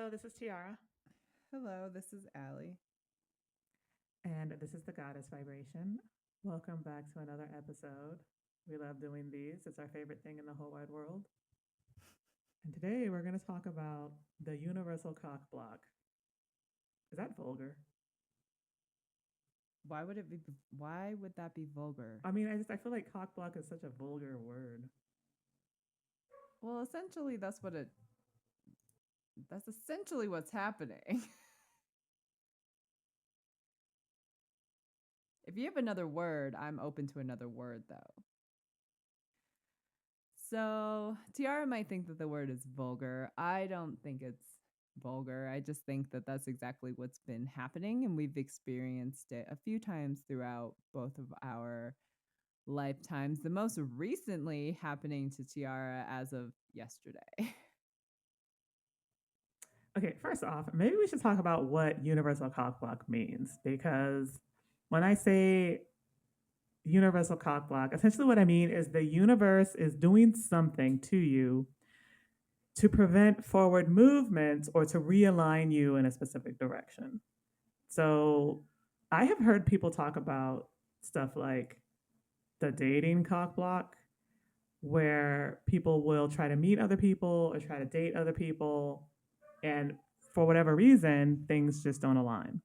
Hello, this is Tiara, Hello, this is Allie. and this is the Goddess Vibration. Welcome back to another episode. We love doing these, it's our favorite thing in the whole wide world. And today we're going to talk about the Universal Cockblock. Is that vulgar? Why would it be? Why would that be vulgar? I feel like cockblock is such a vulgar word. Well, essentially, That's essentially what's happening. If you have another word, I'm open to another word, though. So Tiara might think that the word is vulgar. I don't think it's vulgar. I just think that that's exactly what's been happening, and we've experienced it a few times throughout both of our lifetimes. The most recently happening to Tiara as of yesterday. Okay, first off, maybe we should talk about what Universal Cockblock means because when I say Universal Cockblock, essentially what I mean is the universe is doing something to you to prevent forward movement or to realign you in a specific direction. So I have heard people talk about stuff like the dating cock block, where people will try to meet other people or try to date other people, and for whatever reason, things just don't align.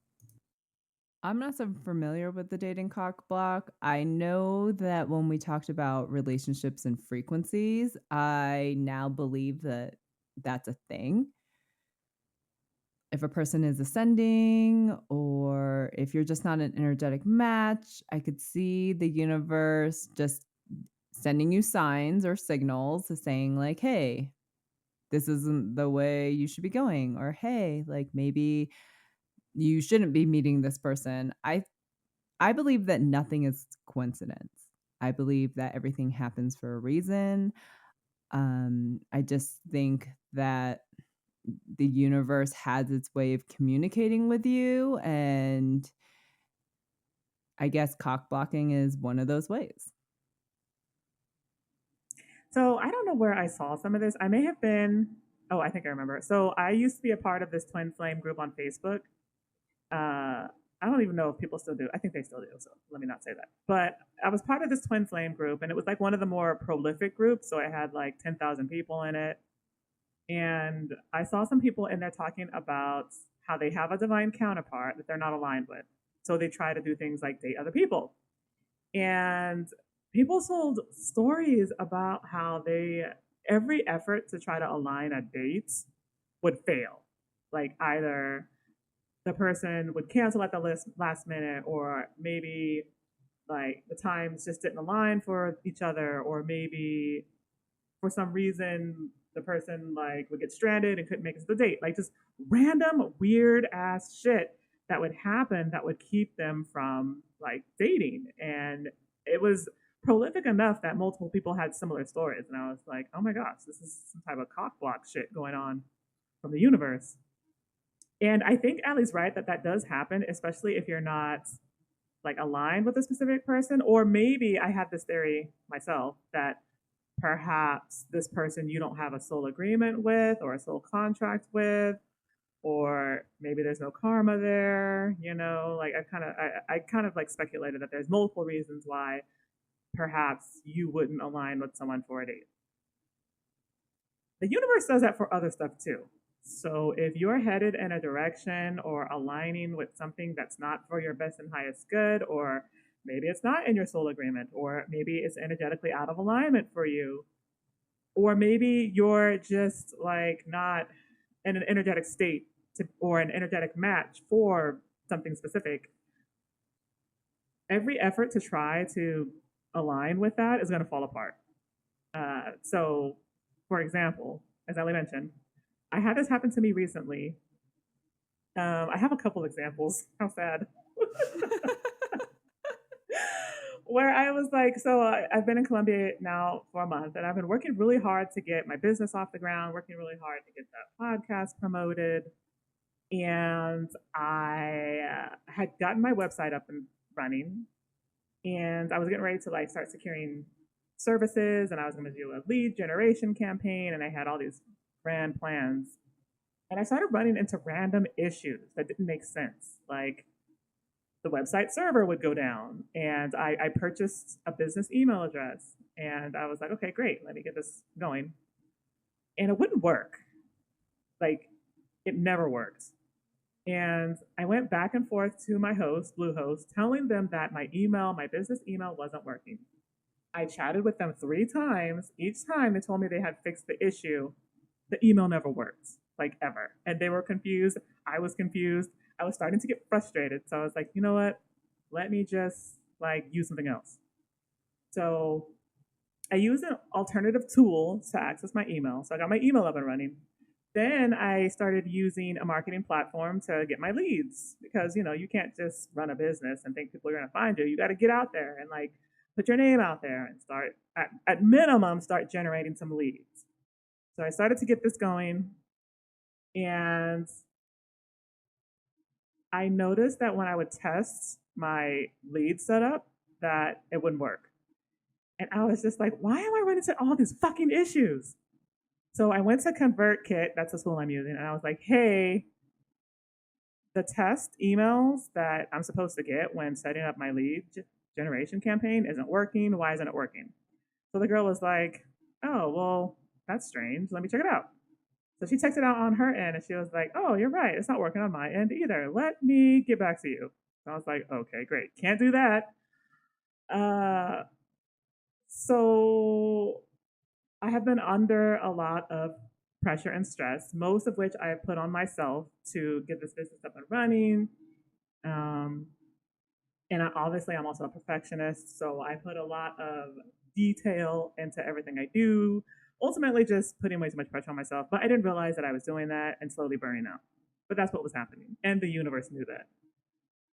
I'm not so familiar with the dating cock block. I know that when we talked about relationships and frequencies, I now believe that that's a thing. If a person is ascending or if you're just not an energetic match, I could see the universe just sending you signs or signals saying, like, hey, this isn't the way you should be going, or hey, like maybe you shouldn't be meeting this person. I believe that nothing is coincidence. I believe that everything happens for a reason. I just think that the universe has its way of communicating with you, and I guess cock blocking is one of those ways. So I don't know where I saw some of this. I may have been, oh, I think I remember. So I used to be a part of this twin flame group on Facebook. I don't even know if people still do. I think they still do. So let me not say that. But I was part of this twin flame group, and it was like one of the more prolific groups. So I had like 10,000 people in it. And I saw some people in there talking about how they have a divine counterpart that they're not aligned with. So they try to do things like date other people. And people told stories about how every effort to try to align a date would fail. Like either the person would cancel at the last minute, or maybe like the times just didn't align for each other, or maybe for some reason the person like would get stranded and couldn't make it to the date. Like just random weird ass shit that would happen that would keep them from like dating. And it was prolific enough that multiple people had similar stories. And I was like, oh my gosh, this is some type of cock block shit going on from the universe. And I think Allie's right that that does happen, especially if you're not like aligned with a specific person. Or maybe I have this theory myself that perhaps this person you don't have a soul agreement with or a soul contract with, or maybe there's no karma there. Like I kind of like speculated that there's multiple reasons why perhaps you wouldn't align with someone for a date. The universe does that for other stuff too. So if you're headed in a direction or aligning with something that's not for your best and highest good, or maybe it's not in your soul agreement, or maybe it's energetically out of alignment for you, or maybe you're just like not in an energetic state or an energetic match for something specific, every effort to try to align with that is going to fall apart. So, for example, as Ellie mentioned, I had this happen to me recently. I have a couple examples. How sad. Where I was like, I've been in Colombia now for a month, and I've been working really hard to get my business off the ground, working really hard to get that podcast promoted. And I had gotten my website up and running, and I was getting ready to like start securing services, and I was going to do a lead generation campaign, and I had all these grand plans. And I started running into random issues that didn't make sense. Like the website server would go down, and I purchased a business email address, and I was like, okay, great, let me get this going. And it wouldn't work. Like it never worked. And I went back and forth to my host, Bluehost, telling them that my business email wasn't working. I chatted with them 3 times. Each time they told me they had fixed the issue. The email never worked, like ever. And they were confused. I was confused. I was starting to get frustrated. So I was like, you know what? Let me just like use something else. So I used an alternative tool to access my email. So I got my email up and running. Then I started using a marketing platform to get my leads because, you can't just run a business and think people are going to find you. You got to get out there and like put your name out there and start at minimum, start generating some leads. So I started to get this going, and I noticed that when I would test my lead setup, that it wouldn't work. And I was just like, why am I running into all these fucking issues? So I went to ConvertKit, that's the tool I'm using, and I was like, hey, the test emails that I'm supposed to get when setting up my lead generation campaign isn't working. Why isn't it working? So the girl was like, oh, well, that's strange. Let me check it out. So she checked it out on her end, and she was like, oh, you're right. It's not working on my end either. Let me get back to you. So I was like, okay, great. Can't do that. Uh, so I have been under a lot of pressure and stress, most of which I have put on myself to get this business up and running. Um, and obviously, I'm also a perfectionist, so I put a lot of detail into everything I do. Ultimately, just putting way too much pressure on myself. But I didn't realize that I was doing that and slowly burning out. But that's what was happening, and the universe knew that.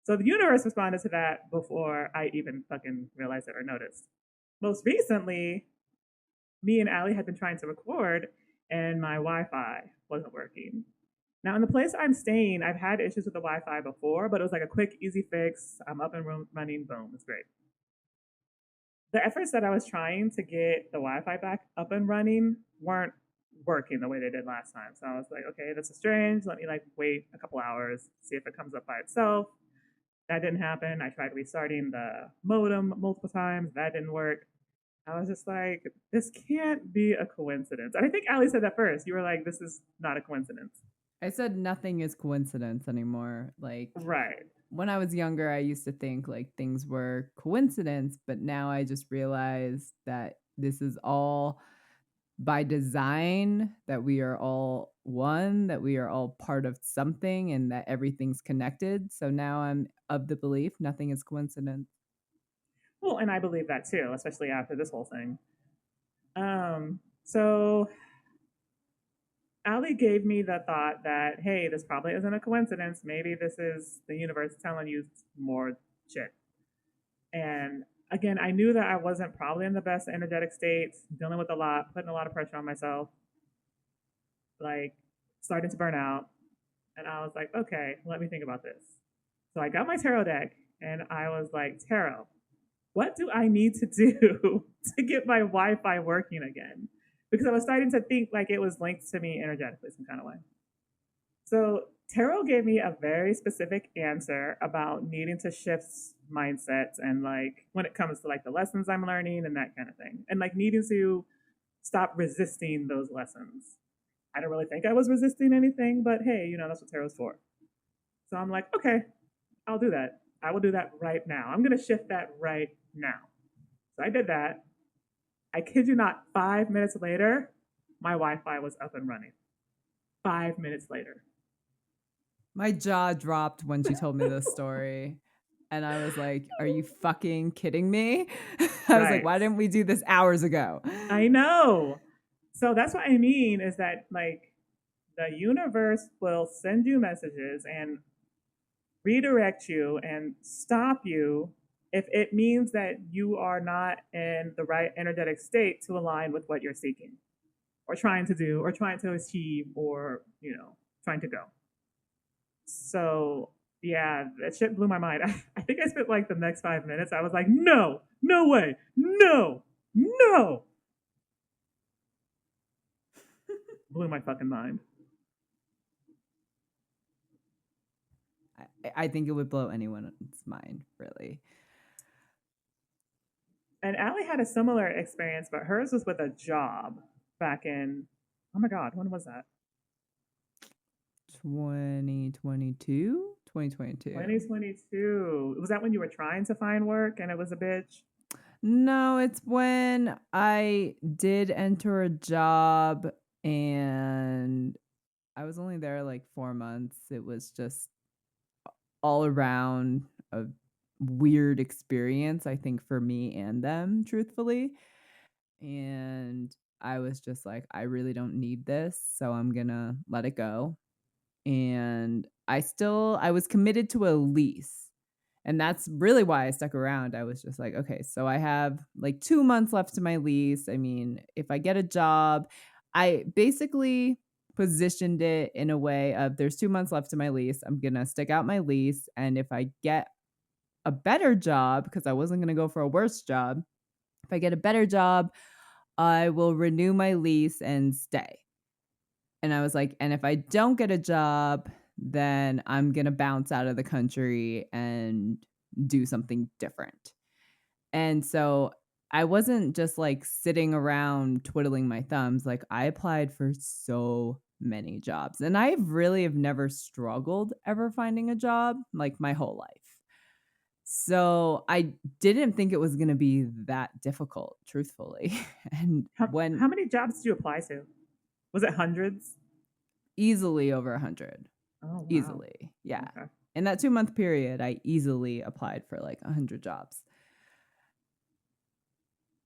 So the universe responded to that before I even fucking realized it or noticed. Most recently, me and Allie had been trying to record, and my Wi-Fi wasn't working. Now, in the place I'm staying, I've had issues with the Wi-Fi before, but it was like a quick, easy fix. I'm up and running. Boom, it's great. The efforts that I was trying to get the Wi-Fi back up and running weren't working the way they did last time. So I was like, okay, this is strange. Let me like wait a couple hours, see if it comes up by itself. That didn't happen. I tried restarting the modem multiple times. That didn't work. I was just like, this can't be a coincidence. And I think Ali said that first. You were like, this is not a coincidence. I said nothing is coincidence anymore. Like Right. when I was younger, I used to think like things were coincidence, but now I just realize that this is all by design, that we are all one, that we are all part of something, and that everything's connected. So now I'm of the belief nothing is coincidence. Well, and I believe that too, especially after this whole thing. So Ali gave me the thought that, hey, this probably isn't a coincidence. Maybe this is the universe telling you more shit. And again, I knew that I wasn't probably in the best energetic state, dealing with a lot, putting a lot of pressure on myself, like starting to burn out. And I was like, okay, let me think about this. So I got my tarot deck and I was like, tarot, what do I need to do to get my Wi Fi working again? Because I was starting to think like it was linked to me energetically, some kind of way. So tarot gave me a very specific answer about needing to shift mindsets and like when it comes to like the lessons I'm learning and that kind of thing. And like needing to stop resisting those lessons. I don't really think I was resisting anything, but hey, that's what tarot's for. So I'm like, okay, I'll do that. I will do that right now. I'm going to shift that right now. So I did that. I kid you not, 5 minutes later, my Wi Fi was up and running. 5 minutes later. My jaw dropped when she told me this story. And I was like, are you fucking kidding me? I was like, Right. why didn't we do this hours ago? I know. So that's what I mean is that, like, the universe will send you messages and redirect you and stop you if it means that you are not in the right energetic state to align with what you're seeking or trying to do or trying to achieve or, trying to go. So, yeah, that shit blew my mind. I think I spent like the next 5 minutes. I was like, no, no way, no, no. Blew my fucking mind. I think it would blow anyone's mind, really. And Allie had a similar experience, but hers was with a job back in, oh my God, when was that? 2022? 2022. 2022. Was that when you were trying to find work and it was a bitch? No, it's when I did enter a job and I was only there like 4 months. It was just all around a weird experience, I think, for me and them, truthfully. And I was just like, I really don't need this, so I'm gonna let it go. And I was committed to a lease. And that's really why I stuck around. I was just like, okay, so I have like 2 months left to my lease. I mean, if I get a job, I basically positioned it in a way of there's 2 months left to my lease. I'm going to stick out my lease. And if I get a better job, because I wasn't going to go for a worse job, if I get a better job, I will renew my lease and stay. And I was like, and if I don't get a job, then I'm going to bounce out of the country and do something different. And so I wasn't just like sitting around twiddling my thumbs. Like I applied for so many jobs and I really have never struggled ever finding a job like my whole life. So I didn't think it was going to be that difficult, truthfully. And How many jobs did you apply to? Was it hundreds? easily over 100. Oh, wow. Easily. Yeah. Okay. In that 2-month period, I easily applied for like 100 jobs.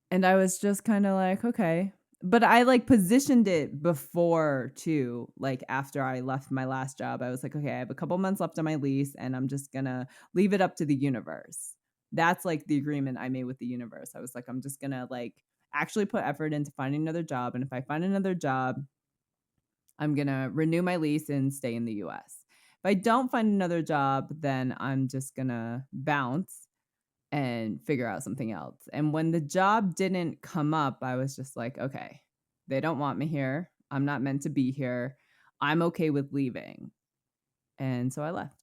And I was just kind of like, okay. But I like positioned it before too. Like after I left my last job, I was like, okay, I have a couple months left on my lease and I'm just going to leave it up to the universe. That's like the agreement I made with the universe. I was like, I'm just going to like actually put effort into finding another job. And if I find another job, I'm going to renew my lease and stay in the US. If I don't find another job, then I'm just going to bounce and figure out something else. And when the job didn't come up, I was just like, okay, they don't want me here. I'm not meant to be here. I'm okay with leaving. And so I left.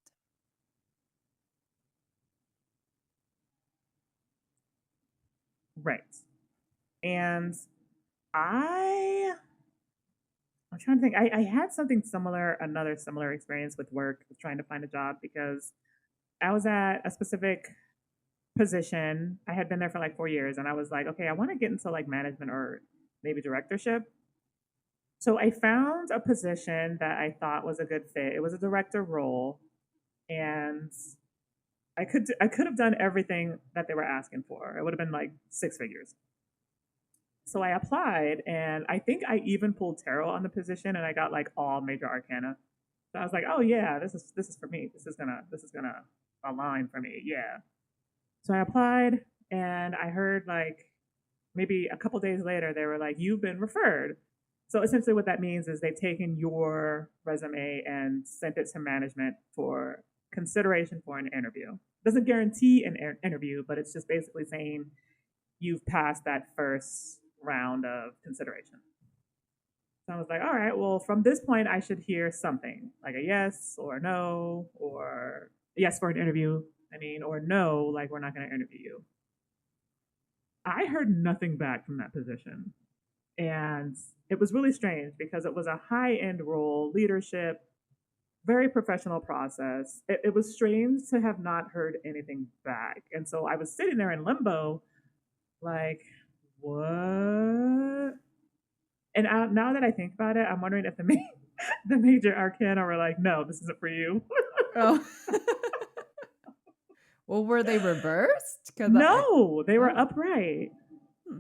Right. And I I'm trying to think. I had something similar, another similar experience with work, with trying to find a job because I was at a specific position. I had been there for like 4 years and I was like, okay, I want to get into like management or maybe directorship. So I found a position that I thought was a good fit. It was a director role and I could have done everything that they were asking for. It would have been like 6 figures. So I applied and I think I even pulled tarot on the position and I got like all major arcana. So I was like, oh yeah, this is for me. This is gonna align for me. Yeah. So I applied and I heard like maybe a couple days later they were like, you've been referred. So essentially what that means is they've taken your resume and sent it to management for consideration for an interview. Doesn't guarantee an interview, but it's just basically saying you've passed that first round of consideration. So I was like, all right, well, from this point, I should hear something like a yes or a no, or yes for an interview. I mean, or no, like we're not going to interview you. I heard nothing back from that position. And it was really strange because it was a high end role, leadership, very professional process. It was strange to have not heard anything back. And so I was sitting there in limbo, like, what? And now that I think about it, I'm wondering if the major arcana were like, no, this isn't for you. Oh. Well, were they reversed? Because No, they were oh. upright.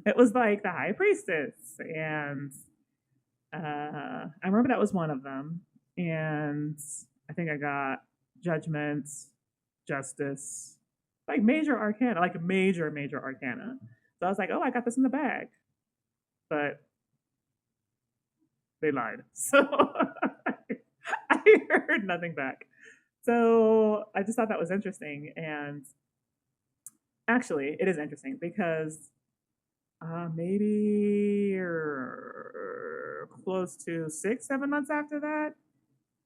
It was like the high priestess. And I remember that was one of them. And I think I got judgment, justice, like major arcana, like major arcana. So I was like, oh, I got this in the bag. But they lied. So I heard nothing back. So I just thought that was interesting. And actually, it is interesting because maybe close to 6, 7 months after that,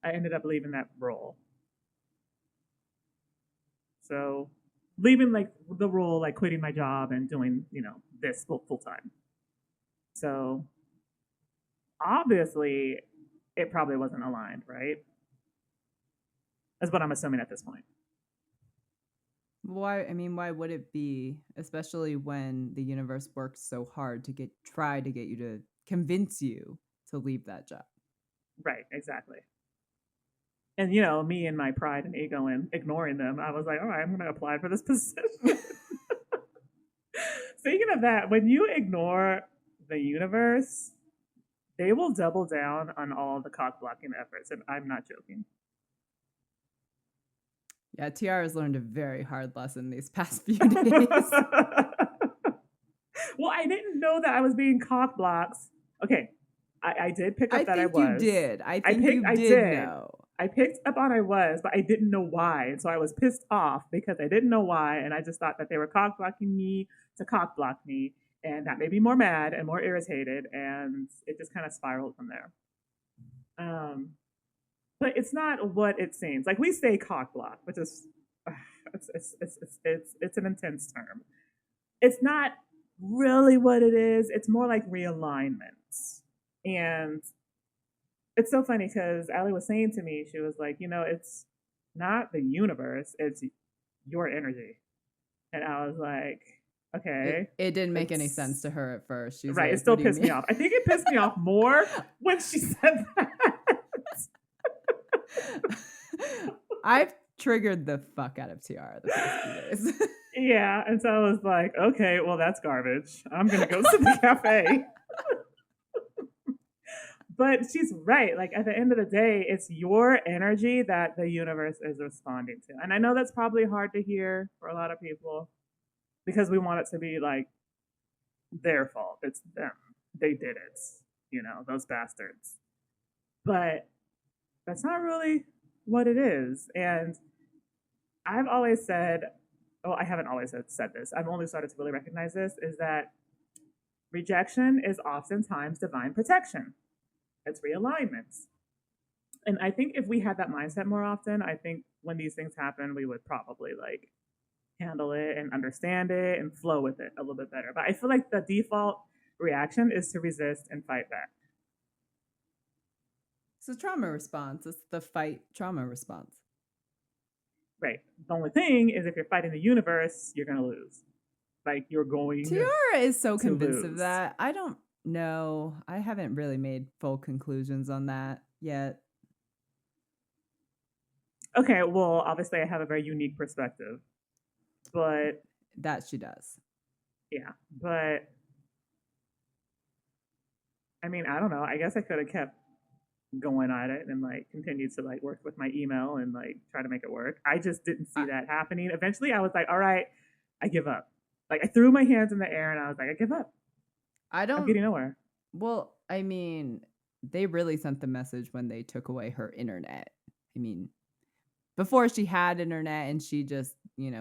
I ended up leaving that role. So leaving like the role, like quitting my job and doing, this full time. So obviously it probably wasn't aligned, right? That's what I'm assuming at this point. Why? I mean, why would it be? Especially when the universe works so hard to try to get you to convince you to leave that job. Right, exactly. And me and my pride and ego and ignoring them, I was like, all right, I'm gonna apply for this position. Speaking of that, when you ignore the universe, they will double down on all the cock blocking efforts, and I'm not joking. Yeah, Tiarra's learned a very hard lesson these past few days. Well, I didn't know that I was being cock blocked. Okay, I did pick up I that I think you was. did. I think you I did did. know. I picked up on I was, but I didn't know why. And so I was pissed off because I didn't know why. And I just thought that they were cock blocking me to cock block me. And that made me more mad and more irritated. And it just kind of spiraled from there. Um, but it's not what it seems. Like we say cock block, which is it's an intense term. It's not really what it is. It's more like realignment. And it's so funny because Allie was saying to me, she was like, it's not the universe, it's your energy. And I was like, okay. It didn't make any sense to her at first. She's right. like, It still what do you pissed me mean? off. I think it pissed me off more when she said that. I've triggered the fuck out of Tiarra the past few days. Yeah. And so I was like, okay, well, that's garbage. I'm going to go to the cafe. But she's right. Like at the end of the day, it's your energy that the universe is responding to. And I know that's probably hard to hear for a lot of people because we want it to be like their fault. It's them. They did it. Those bastards. But that's not really what it is. And I've always said, well, I haven't always said this. I've only started to really recognize this is that rejection is oftentimes divine protection. It's realignment. And I think if we had that mindset more often, I think when these things happen, we would probably like handle it and understand it and flow with it a little bit better. But I feel like the default reaction is to resist and fight back. It's a trauma response. It's the fight trauma response. Right. The only thing is if you're fighting the universe, you're going to lose. Like you're going Tiarra is so to convinced lose. of that. I don't know. I haven't really made full conclusions on that yet. Okay, well, obviously I have a very unique perspective. But that she does. Yeah, but I mean, I don't know. I guess I could have kept going at it and like continued to like work with my email and like try to make it work. I just didn't see that happening. Eventually, I was like, all right, I give up. Like I threw my hands in the air and I was like, I give up. I'm getting nowhere. Well, I mean, they really sent the message when they took away her internet. I mean, before she had internet and she just,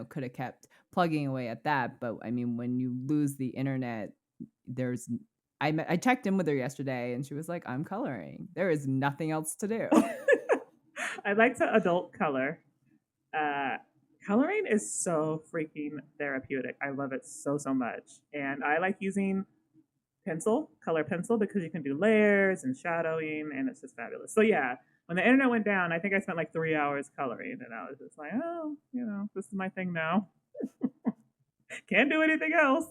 could have kept plugging away at that. But I mean, when you lose the internet, I checked in with her yesterday and she was like, I'm coloring. There is nothing else to do. I like to adult color. Coloring is so freaking therapeutic. I love it so much. And I like using color pencil, because you can do layers and shadowing and it's just fabulous. So yeah, when the internet went down, I think I spent like 3 hours coloring and I was just like, oh, this is my thing now. Can't do anything else.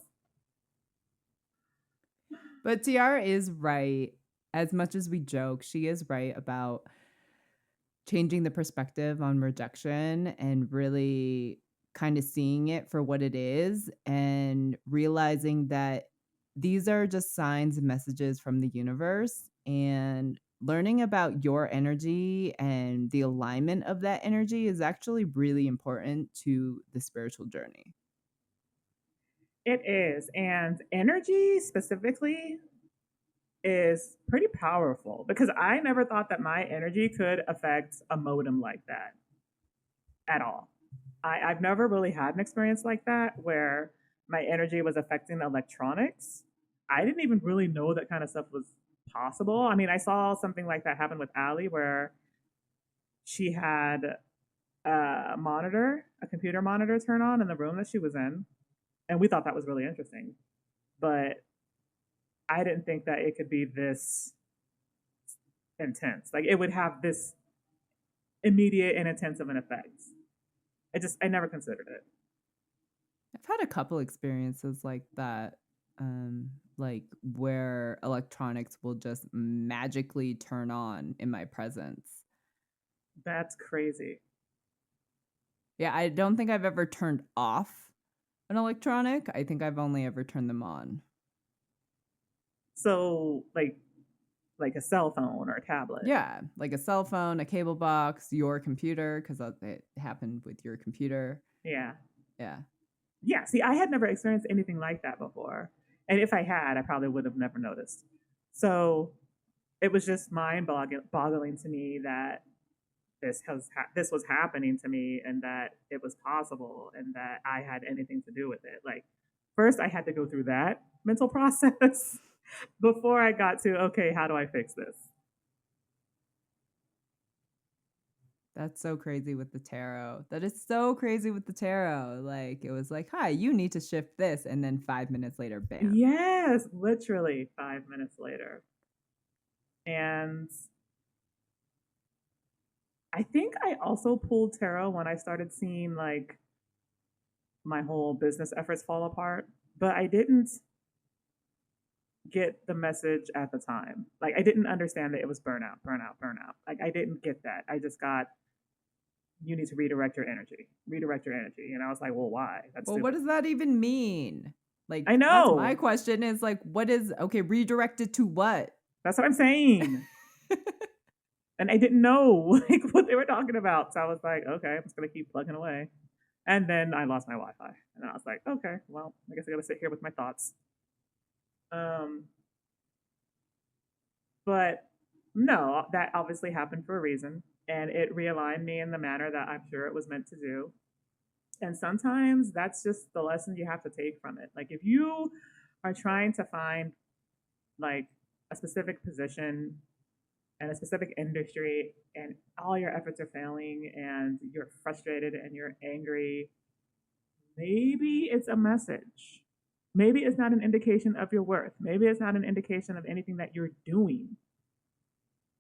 But Tiarra is right. As much as we joke, she is right about changing the perspective on rejection and really kind of seeing it for what it is and realizing that these are just signs and messages from the universe, and learning about your energy and the alignment of that energy is actually really important to the spiritual journey. It is. And energy specifically is pretty powerful because I never thought that my energy could affect a modem like that at all. I've never really had an experience like that where my energy was affecting electronics. I didn't even really know that kind of stuff was possible. I mean, I saw something like that happen with Allie where she had a computer monitor turn on in the room that she was in. And we thought that was really interesting. But I didn't think that it could be this intense. Like it would have this immediate and intense of an effect. I never considered it. I've had a couple experiences like that, like where electronics will just magically turn on in my presence. That's crazy. Yeah, I don't think I've ever turned off an electronic. I think I've only ever turned them on. So like a cell phone or a tablet. Yeah, like a cell phone, a cable box, your computer, because it happened with your computer. Yeah. Yeah. Yeah. See, I had never experienced anything like that before. And if I had, I probably would have never noticed. So it was just mind boggling to me that this was happening to me and that it was possible and that I had anything to do with it. Like first I had to go through that mental process before I got to okay, how do I fix this? That's so crazy with the tarot. That is so crazy with the tarot. Like it was like, "Hi, you need to shift this," and then 5 minutes later, bam. Yes, literally 5 minutes later. And I think I also pulled tarot when I started seeing like my whole business efforts fall apart, but I didn't get the message at the time. Like I didn't understand that it was burnout, burnout, burnout. Like I didn't get that. I just got you need to redirect your energy. Redirect your energy. And I was like, well, why? That's Well, stupid. what does that even mean? Like I that's my know. question is like what is okay, redirected to what? That's what I'm saying. And I didn't know like what they were talking about. So I was like, okay, I'm just gonna keep plugging away. And then I lost my Wi-Fi. And I was like, okay, well, I guess I gotta sit here with my thoughts. Um, but no, that obviously happened for a reason. And it realigned me in the manner that I'm sure it was meant to do. And sometimes that's just the lesson you have to take from it. Like if you are trying to find like a specific position and a specific industry and all your efforts are failing and you're frustrated and you're angry, maybe it's a message. Maybe it's not an indication of your worth. Maybe it's not an indication of anything that you're doing.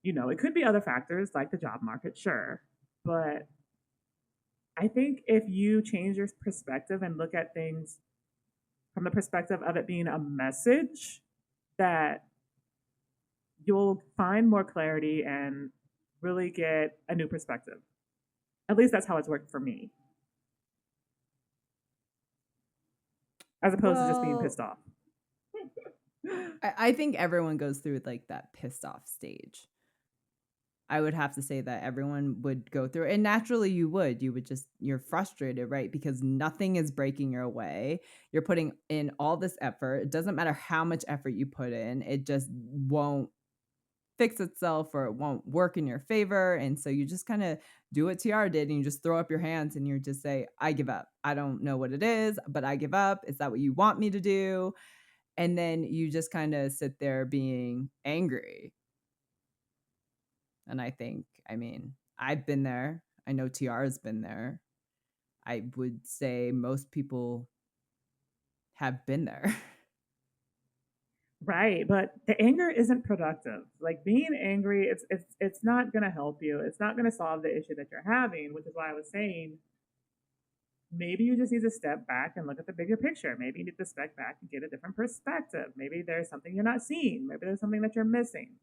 You know, it could be other factors like the job market, sure. But I think if you change your perspective and look at things from the perspective of it being a message, that you'll find more clarity and really get a new perspective. At least that's how it's worked for me, as opposed to just being Well, pissed off. I think everyone goes through like that pissed off stage. I would have to say that everyone would go through, and naturally you would. You would just, you're frustrated, right? Because nothing is breaking your way. You're putting in all this effort. It doesn't matter how much effort you put in, it just won't fix itself or it won't work in your favor. And so you just kind of do what Tiarra did and you just throw up your hands and you just say, I give up. I don't know what it is, but I give up. Is that what you want me to do? And then you just kind of sit there being angry. And I think, I mean, I've been there. I know Tiara's been there. I would say most people have been there. Right, but the anger isn't productive. Like being angry, it's not going to help you. It's not going to solve the issue that you're having, which is why I was saying maybe you just need to step back and look at the bigger picture. Maybe you need to step back and get a different perspective. Maybe there's something you're not seeing. Maybe there's something that you're missing.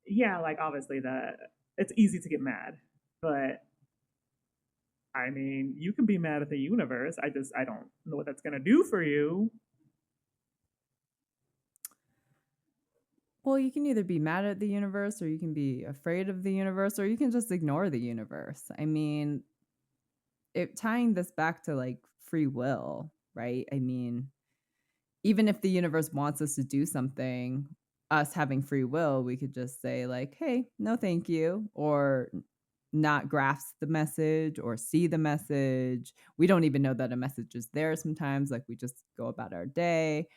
Yeah, like obviously it's easy to get mad, but I mean, you can be mad at the universe. I don't know what that's going to do for you. Well, you can either be mad at the universe or you can be afraid of the universe or you can just ignore the universe. I mean, tying this back to like free will, right? I mean, even if the universe wants us to do something, us having free will, we could just say like, "Hey, no thank you," or not grasp the message or see the message. We don't even know that a message is there sometimes, like we just go about our day.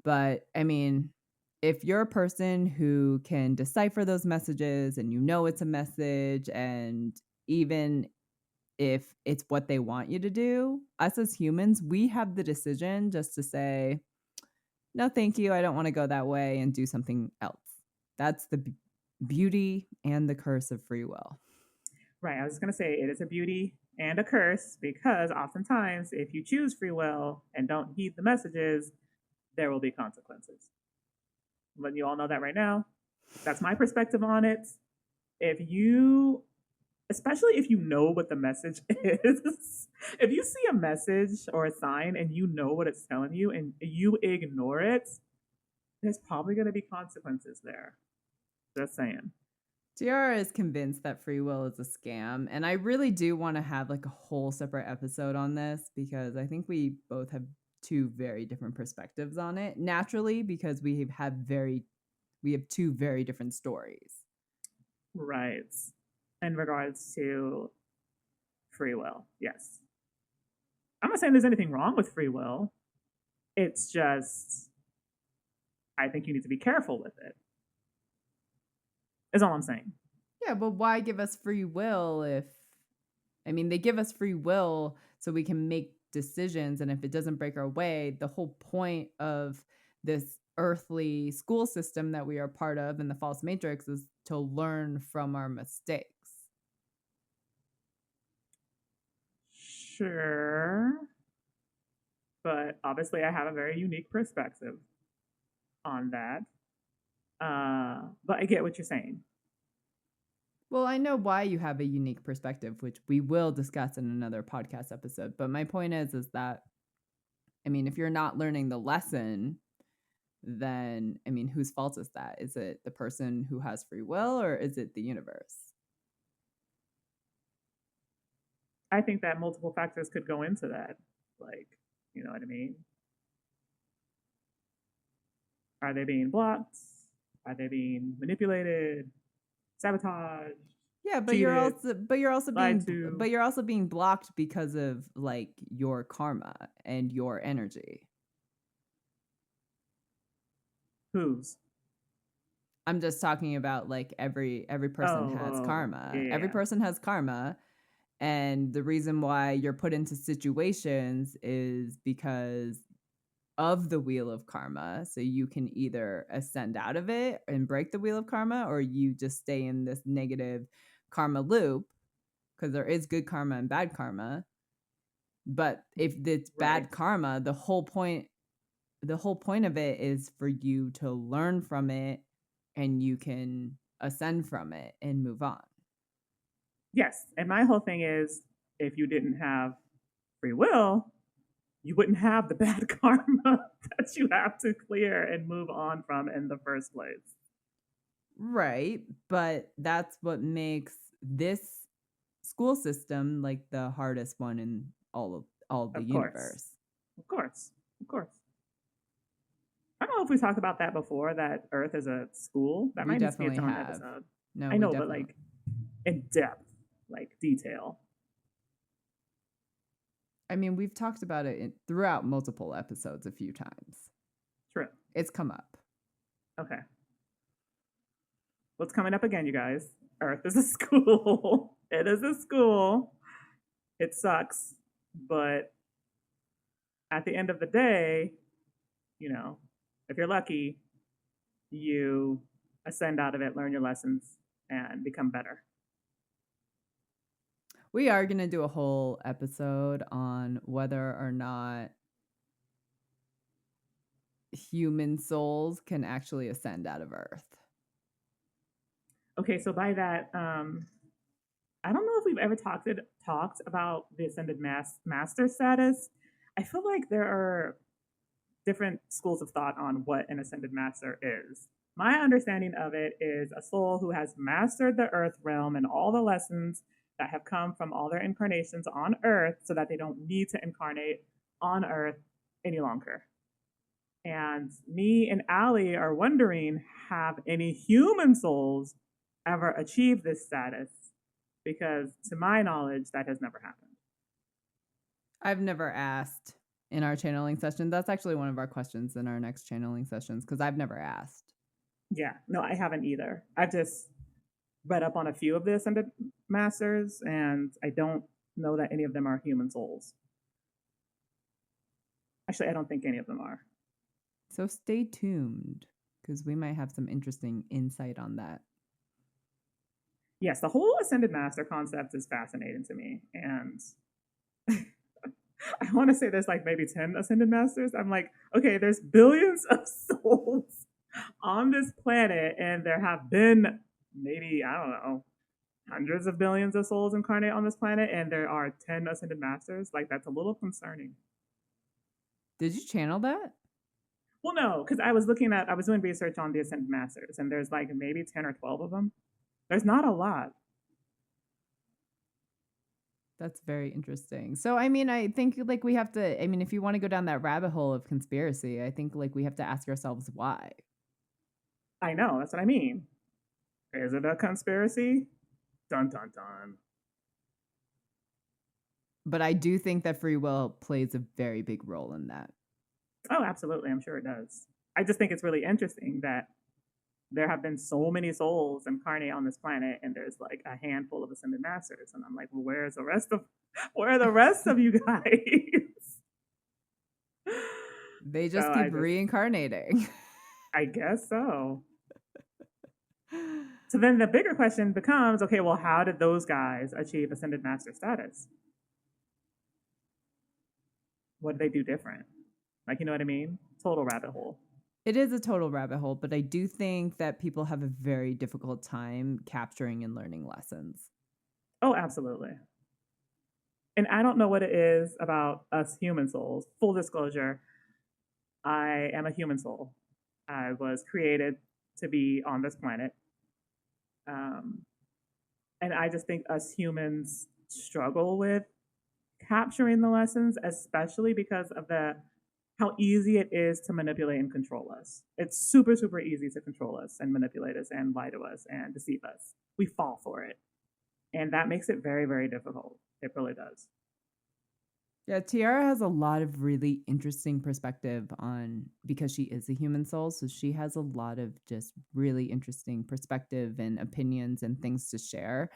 But I mean, if you're a person who can decipher those messages and you know it's a message, and even if it's what they want you to do, us as humans, we have the decision just to say, "No, thank you. I don't wanna go that way," and do something else. That's the beauty and the curse of free will. Right. I was just going to say it is a beauty and a curse because oftentimes, if you choose free will and don't heed the messages, there will be consequences. Letting you all know that right now. That's my perspective on it. If you, especially if you know what the message is, if you see a message or a sign and you know what it's telling you and you ignore it, there's probably going to be consequences there. Just saying. Tiara is convinced that free will is a scam, and I really do wanna have, like, a whole separate episode on this because I think we both have 2 very different perspectives on it, naturally, because we have 2 very different stories. Right. In regards to free will, yes. I'm not saying there's anything wrong with free will. It's just, I think you need to be careful with it, is all I'm saying. Yeah, but why give us free will if I mean, they give us free will so we can make decisions, and if it doesn't break our way, the whole point of this earthly school system that we are part of in the false matrix is to learn from our mistakes. Sure. But obviously, I have a very unique perspective on that. But I get what you're saying. Well, I know why you have a unique perspective, which we will discuss in another podcast episode. But my point is that, I mean, if you're not learning the lesson, then, I mean, whose fault is that? Is it the person who has free will or is it the universe? I think that multiple factors could go into that. Like, you know what I mean? Are they being blocked? Are they being manipulated, sabotaged, Yeah, cheated, lied to? but you're also being blocked because of like your karma and your energy. Whose? I'm just talking about like every person has Yeah, karma. yeah, Every yeah. person has karma, and the reason why you're put into situations is because of the wheel of karma. So you can either ascend out of it and break the wheel of karma, or you just stay in this negative karma loop because there is good karma and bad karma. But if it's Right. bad karma, the whole point of it is for you to learn from it and you can ascend from it and move on. Yes. And my whole thing is if you didn't have free will, you wouldn't have the bad karma that you have to clear and move on from in the first place. Right, but that's what makes this school system like the hardest one in all of the Of course. universe. Of course. Of course. I don't know if we talked about that before, that Earth is a school. That We might need to be its definitely own have. episode. No, I we know, but definitely like in depth, like detail. I mean, we've talked about it throughout multiple episodes a few times. True. It's come up. Okay. What's coming up again, you guys? Earth is a school. It is a school. It sucks. But at the end of the day, you know, if you're lucky, you ascend out of it, learn your lessons, and become better. We are going to do a whole episode on whether or not human souls can actually ascend out of Earth. Okay, so by that, I don't know if we've ever talked about the ascended master status. I feel like there are different schools of thought on what an ascended master is. My understanding of it is a soul who has mastered the earth realm and all the lessons that have come from all their incarnations on earth so that they don't need to incarnate on earth any longer. And me and Allie are wondering, have any human souls ever achieved this status? Because to my knowledge, that has never happened. I've never asked. in our channeling session. That's actually one of our questions in our next channeling sessions because I've never asked. Yeah, no, I haven't either. I've just read up on a few of the ascended masters, and I don't know that any of them are human souls. Actually, I don't think any of them are. So stay tuned because we might have some interesting insight on that. Yes, the whole ascended master concept is fascinating to me, and I want to say there's like maybe 10 ascended masters. I'm like, okay, there's billions of souls on this planet, and there have been maybe, I don't know, hundreds of billions of souls incarnate on this planet, and there are 10 ascended masters. Like, that's a little concerning. Did you channel that? Well, no, because I was doing research on the ascended masters, and there's like maybe 10 or 12 of them. There's not a lot. That's very interesting. So, I mean, I think like we have to, I mean, if you want to go down that rabbit hole of conspiracy, I think like we have to ask ourselves why. I know, that's what I mean. Is it a conspiracy? Dun dun dun. But I do think that free will plays a very big role in that. Oh, absolutely. I'm sure it does. I just think it's really interesting that there have been so many souls incarnate on this planet, and there's like a handful of ascended masters. And I'm like, well, where are the rest of you guys? They So just keep reincarnating. I guess so. So then the bigger question becomes, okay, well, how did those guys achieve ascended master status? What did they do different? Like, you know what I mean? Total rabbit hole. It is a total rabbit hole, but I do think that people have a very difficult time capturing and learning lessons. Oh, absolutely. And I don't know what it is about us human souls. Full disclosure, I am a human soul. I was created to be on this planet. Um, and I just think us humans struggle with capturing the lessons, especially because of the how easy it is to manipulate and control us. It's super, super easy to control us and manipulate us and lie to us and deceive us. We fall for it. And that makes it very, very difficult. It really does. Yeah, Tiara has a lot of really interesting perspective on because she is a human soul. So she has a lot of just really interesting perspective and opinions and things to share.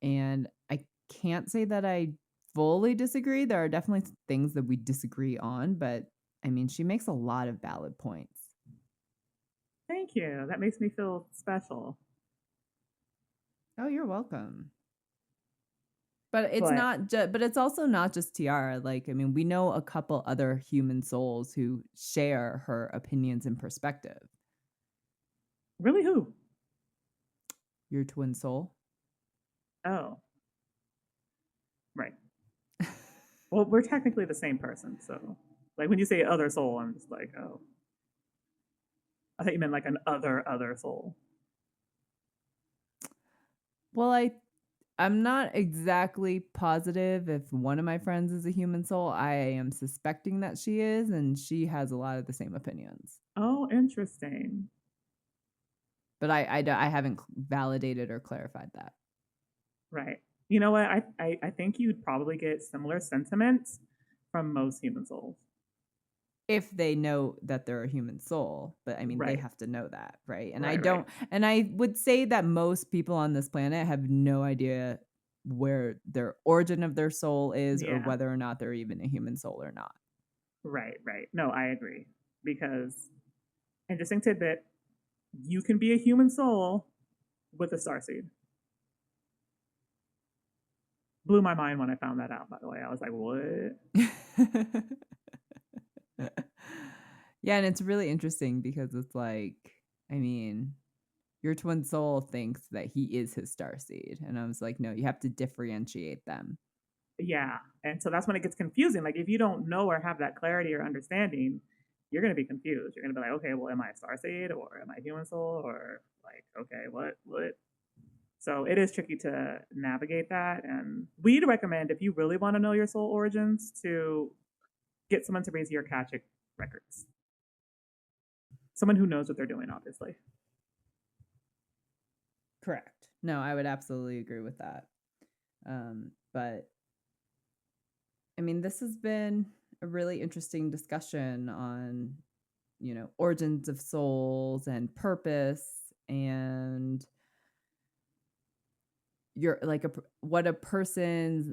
And I can't say that I fully disagree. There are definitely things that we disagree on, but I mean, she makes a lot of valid points. Thank you. That makes me feel special. Oh, you're welcome. But it's But not but it's also not just Tiara. Like, I mean, we know a couple other human souls who share her opinions and perspective. really, who? Your twin soul? Oh, right. Well, we're technically the same person. So, like, when you say other soul, I'm just like, oh, I thought you meant like an other soul. Well, I'm not exactly positive if one of my friends is a human soul. I am suspecting that she is, and she has a lot of the same opinions. Oh, interesting. But I haven't validated or clarified that. Right. You know what? I think you'd probably get similar sentiments from most human souls. If they know that they're a human soul, but I mean, they Right. have to know that, right? And I Right. Right. don't, and I would say that most people on this planet have no idea where their origin of their soul is or Yeah. whether or not they're even a human soul or not. Right. Right. No, I agree. Because, interesting tidbit, you can be a human soul with a starseed. Blew my mind when I found that out, by the way. I was like, what? Yeah, and it's really interesting because it's like, I mean, your twin soul thinks that he is his starseed. And I was like, no, you have to differentiate them. Yeah. And so that's when it gets confusing. Like, if you don't know or have that clarity or understanding, you're going to be confused. You're going to be like, okay, well, am I a starseed or am I a human soul? Or like, okay, what? So it is tricky to navigate that. And we'd recommend, if you really want to know your soul origins, to get someone to raise your Akashic records. Someone who knows what they're doing, obviously. Correct. No, I would absolutely agree with that. But I mean, this has been a really interesting discussion on, origins of souls and purpose and your like what a person's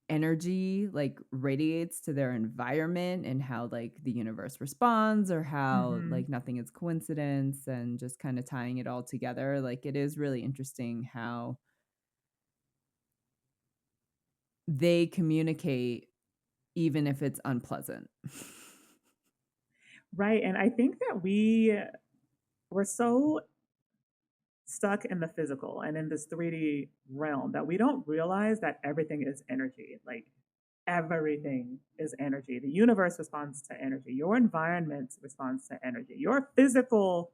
energy like radiates to their environment and how like the universe responds or how Hmm. like nothing is coincidence and just kind of tying it all together. Like it is really interesting how they communicate even if it's unpleasant. Right. And I think that we're so stuck in the physical and in this 3D realm that we don't realize that everything is energy. Like everything is energy. The universe responds to energy. Your environment responds to energy. Your physical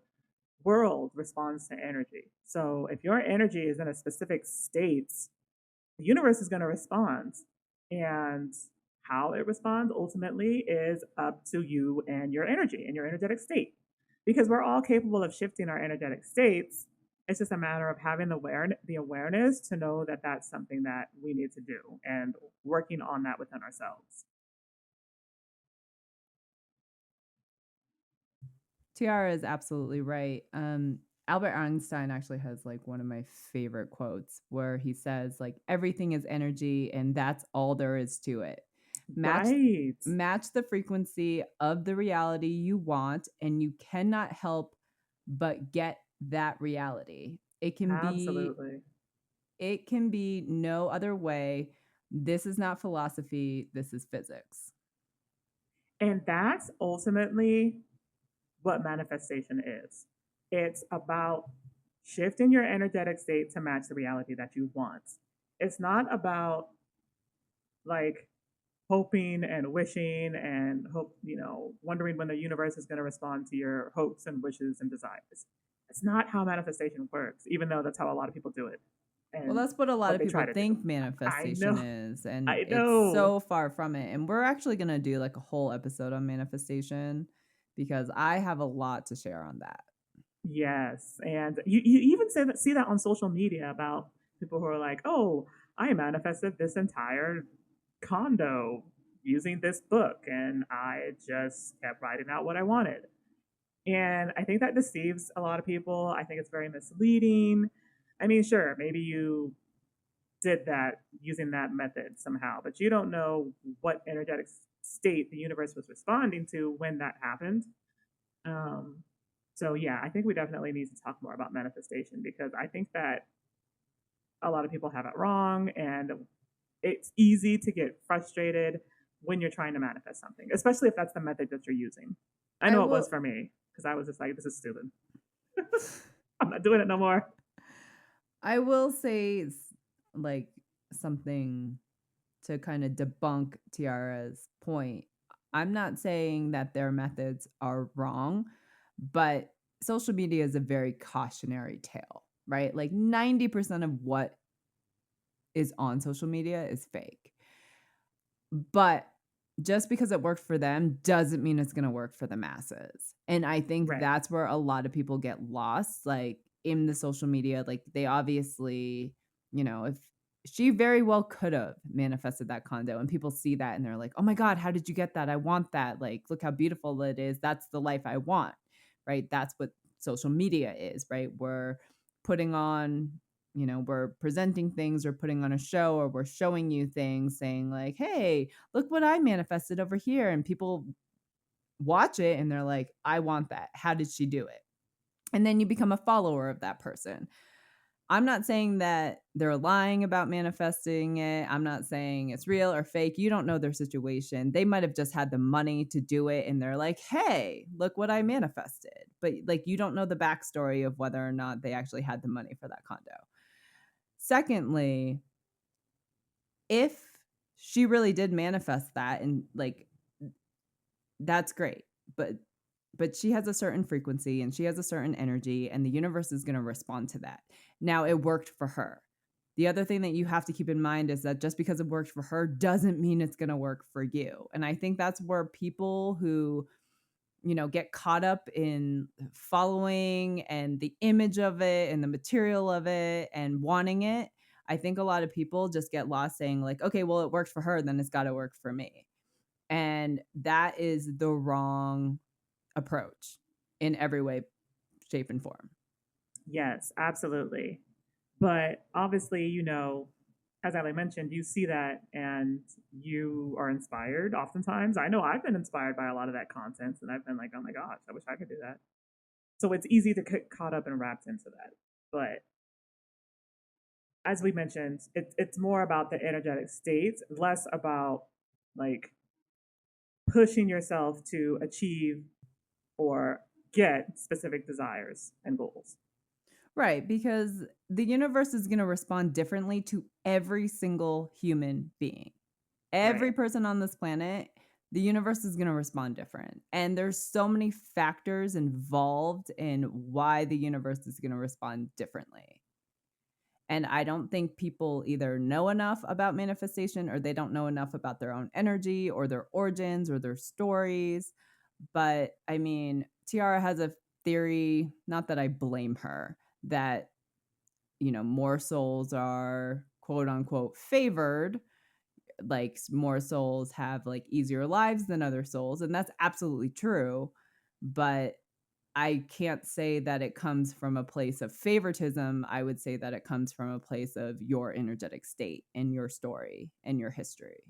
world responds to energy. So if your energy is in a specific state, the universe is going to respond. And how it responds ultimately is up to you and your energy and your energetic state. Because we're all capable of shifting our energetic states. It's just a matter of having the awareness to know that that's something that we need to do and working on that within ourselves. Tiara is absolutely right. Albert Einstein actually has like one of my favorite quotes where he says like everything is energy and that's all there is to it. Match Right. match the frequency of the reality you want and you cannot help but get that reality. Absolutely. It can be no other way. This is not philosophy, this is physics. And that's ultimately what manifestation is. It's about shifting your energetic state to match the reality that you want. It's not about like hoping and wishing and wondering when the universe is going to respond to your hopes and wishes and desires. It's not how manifestation works, even though that's how a lot of people do it Well, and that's what a lot what of they people try to do. think I manifestation know. is, and I it's know. so far from it. And we're actually going to do like a whole episode on manifestation because I have a lot to share on that. Yes, and you even see that on social media about people who are like, "Oh, I manifested this entire condo using this book, and I just kept writing out what I wanted." And I think that deceives a lot of people. I think it's very misleading. I mean, sure, maybe you did that using that method somehow, but you don't know what energetic state the universe was responding to when that happened. Um, so yeah, I think we definitely need to talk more about manifestation because I think that a lot of people have it wrong and it's easy to get frustrated when you're trying to manifest something, especially if that's the method that you're using. I I know it was will for me because I was just like, this is stupid. I'm not doing it no more. I will say like something to kind of debunk Tiara's point. I'm not saying that their methods are wrong, but social media is a very cautionary tale, right? Like 90% of what is on social media is fake. But just because it worked for them doesn't mean it's going to work for the masses. And I think Right. that's where a lot of people get lost like in the social media like they obviously, if she very well could have manifested that condo and people see that and they're like, "Oh my god, how did you get that? I want that. Like look how beautiful it is. That's the life I want." Right? That's what social media is, right? We're putting on we're presenting things or putting on a show or we're showing you things saying like, "Hey, look what I manifested over here." And people watch it and they're like, "I want that. How did she do it?" And then you become a follower of that person. I'm not saying that they're lying about manifesting it. I'm not saying it's real or fake. You don't know their situation. They might have just had the money to do it and they're like, "Hey, look what I manifested." But like you don't know the backstory of whether or not they actually had the money for that condo. Secondly, if she really did manifest that and like that's great. But she has a certain frequency and she has a certain energy and the universe is going to respond to that. Now it worked for her. The other thing that you have to keep in mind is that just because it worked for her doesn't mean it's going to work for you. And I think that's where people who get caught up in following and the image of it and the material of it and wanting it. I think a lot of people just get lost saying like, "Okay, well it worked for her, then it's got to work for me." And that is the wrong approach in every way, shape, and form. Yes, absolutely. But obviously, as Ali mentioned, you see that and you are inspired oftentimes. I know I've been inspired by a lot of that content and I've been like, oh my gosh, I wish I could do that. So it's easy to get caught up and wrapped into that. But as we mentioned, it's more about the energetic state, less about like pushing yourself to achieve or get specific desires and goals. Right, because the universe is going to respond differently to every single human being. Every Right. person on this planet, the universe is going to respond different. And there's so many factors involved in why the universe is going to respond differently. And I don't think people either know enough about manifestation or they don't know enough about their own energy or their origins or their stories. But I mean, Tiarra has a theory, not that I blame her, that, more souls are quote unquote favored, like more souls have like easier lives than other souls. And that's absolutely true. But I can't say that it comes from a place of favoritism. I would say that it comes from a place of your energetic state and your story and your history.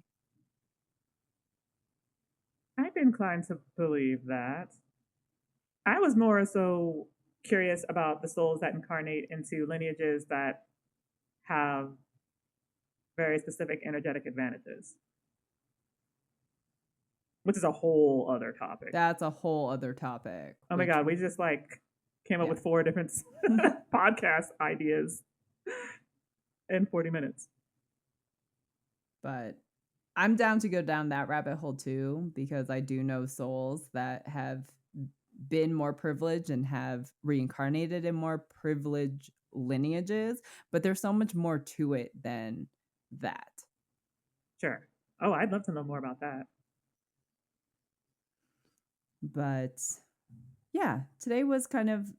I'd be inclined to believe that. I was more so curious about the souls that incarnate into lineages that have very specific energetic advantages, which is a whole other topic. That's a whole other topic. Oh my God, we just like came up with 4 different podcast ideas in 40 minutes. But I'm down to go down that rabbit hole too, because I do know souls that have been more privileged and have reincarnated in more privileged lineages, but there's so much more to it than that. Sure. Oh, I'd love to know more about that. But yeah, today was kind of,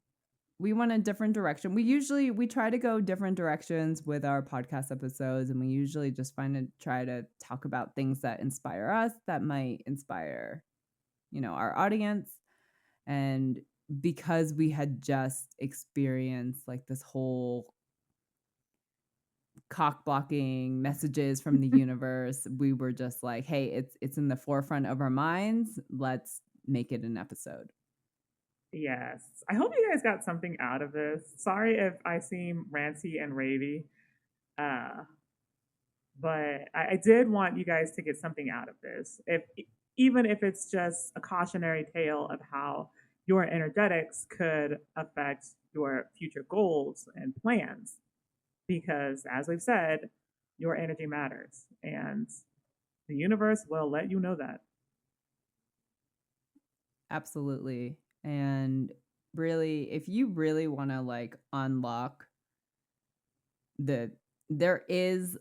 we went a different direction. We try to go different directions with our podcast episodes, and we usually just try to talk about things that inspire us, that might inspire, our audience. And because we had just experienced like this whole cock blocking messages from the universe, we were just like, hey, it's in the forefront of our minds. Let's make it an episode. Yes. I hope you guys got something out of this. Sorry if I seem ranty and ravey. But I did want you guys to get something out of this. Even if it's just a cautionary tale of how your energetics could affect your future goals and plans. Because as we've said, your energy matters. And the universe will let you know that. Absolutely. And really, if you really want to like unlock there is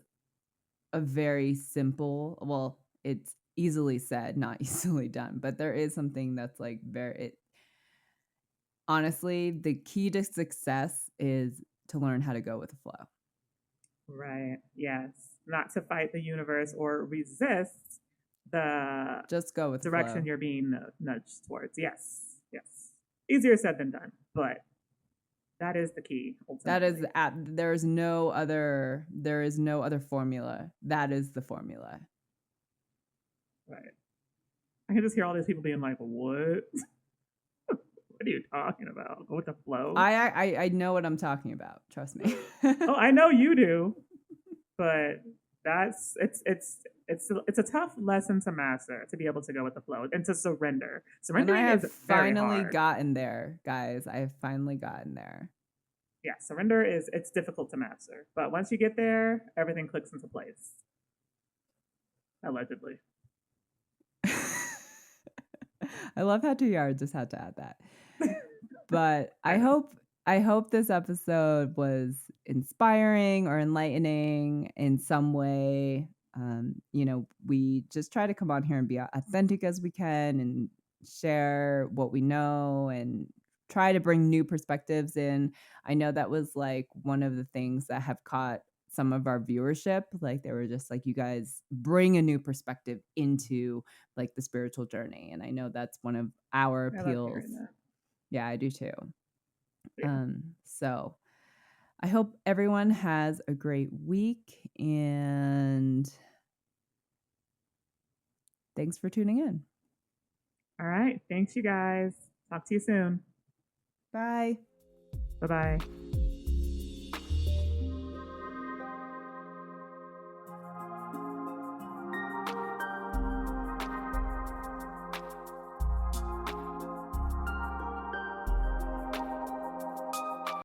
a very simple, well, it's easily said, not easily done, but there is something that's like honestly, the key to success is to learn how to go with the flow. Right. Yes. Not to fight the universe or resist the just go with direction the you're being nudged towards. Yes. Yes. Easier said than done, but that is the key. Ultimately. There is no other formula. That is the formula. Right. I can just hear all these people being like, "What? What are you talking about? Go with the flow." I know what I'm talking about. Trust me. Oh, I know you do, but it's a tough lesson to master, to be able to go with the flow and to surrender. Surrendering and I have is very finally hard. gotten there, guys. I have finally gotten there. Yeah, surrender it's difficult to master, but once you get there, everything clicks into place. Allegedly. I love how Tiarra just had to add that. But I hope this episode was inspiring or enlightening in some way. We just try to come on here and be authentic as we can and share what we know and try to bring new perspectives in. I know that was like one of the things that have caught some of our viewership. Like they were just like, you guys bring a new perspective into like the spiritual journey. And I know that's one of our I love appeals. hearing that. Yeah, I do too. Yeah. So I hope everyone has a great week, and thanks for tuning in. All right. Thanks, you guys. Talk to you soon. Bye. Bye bye.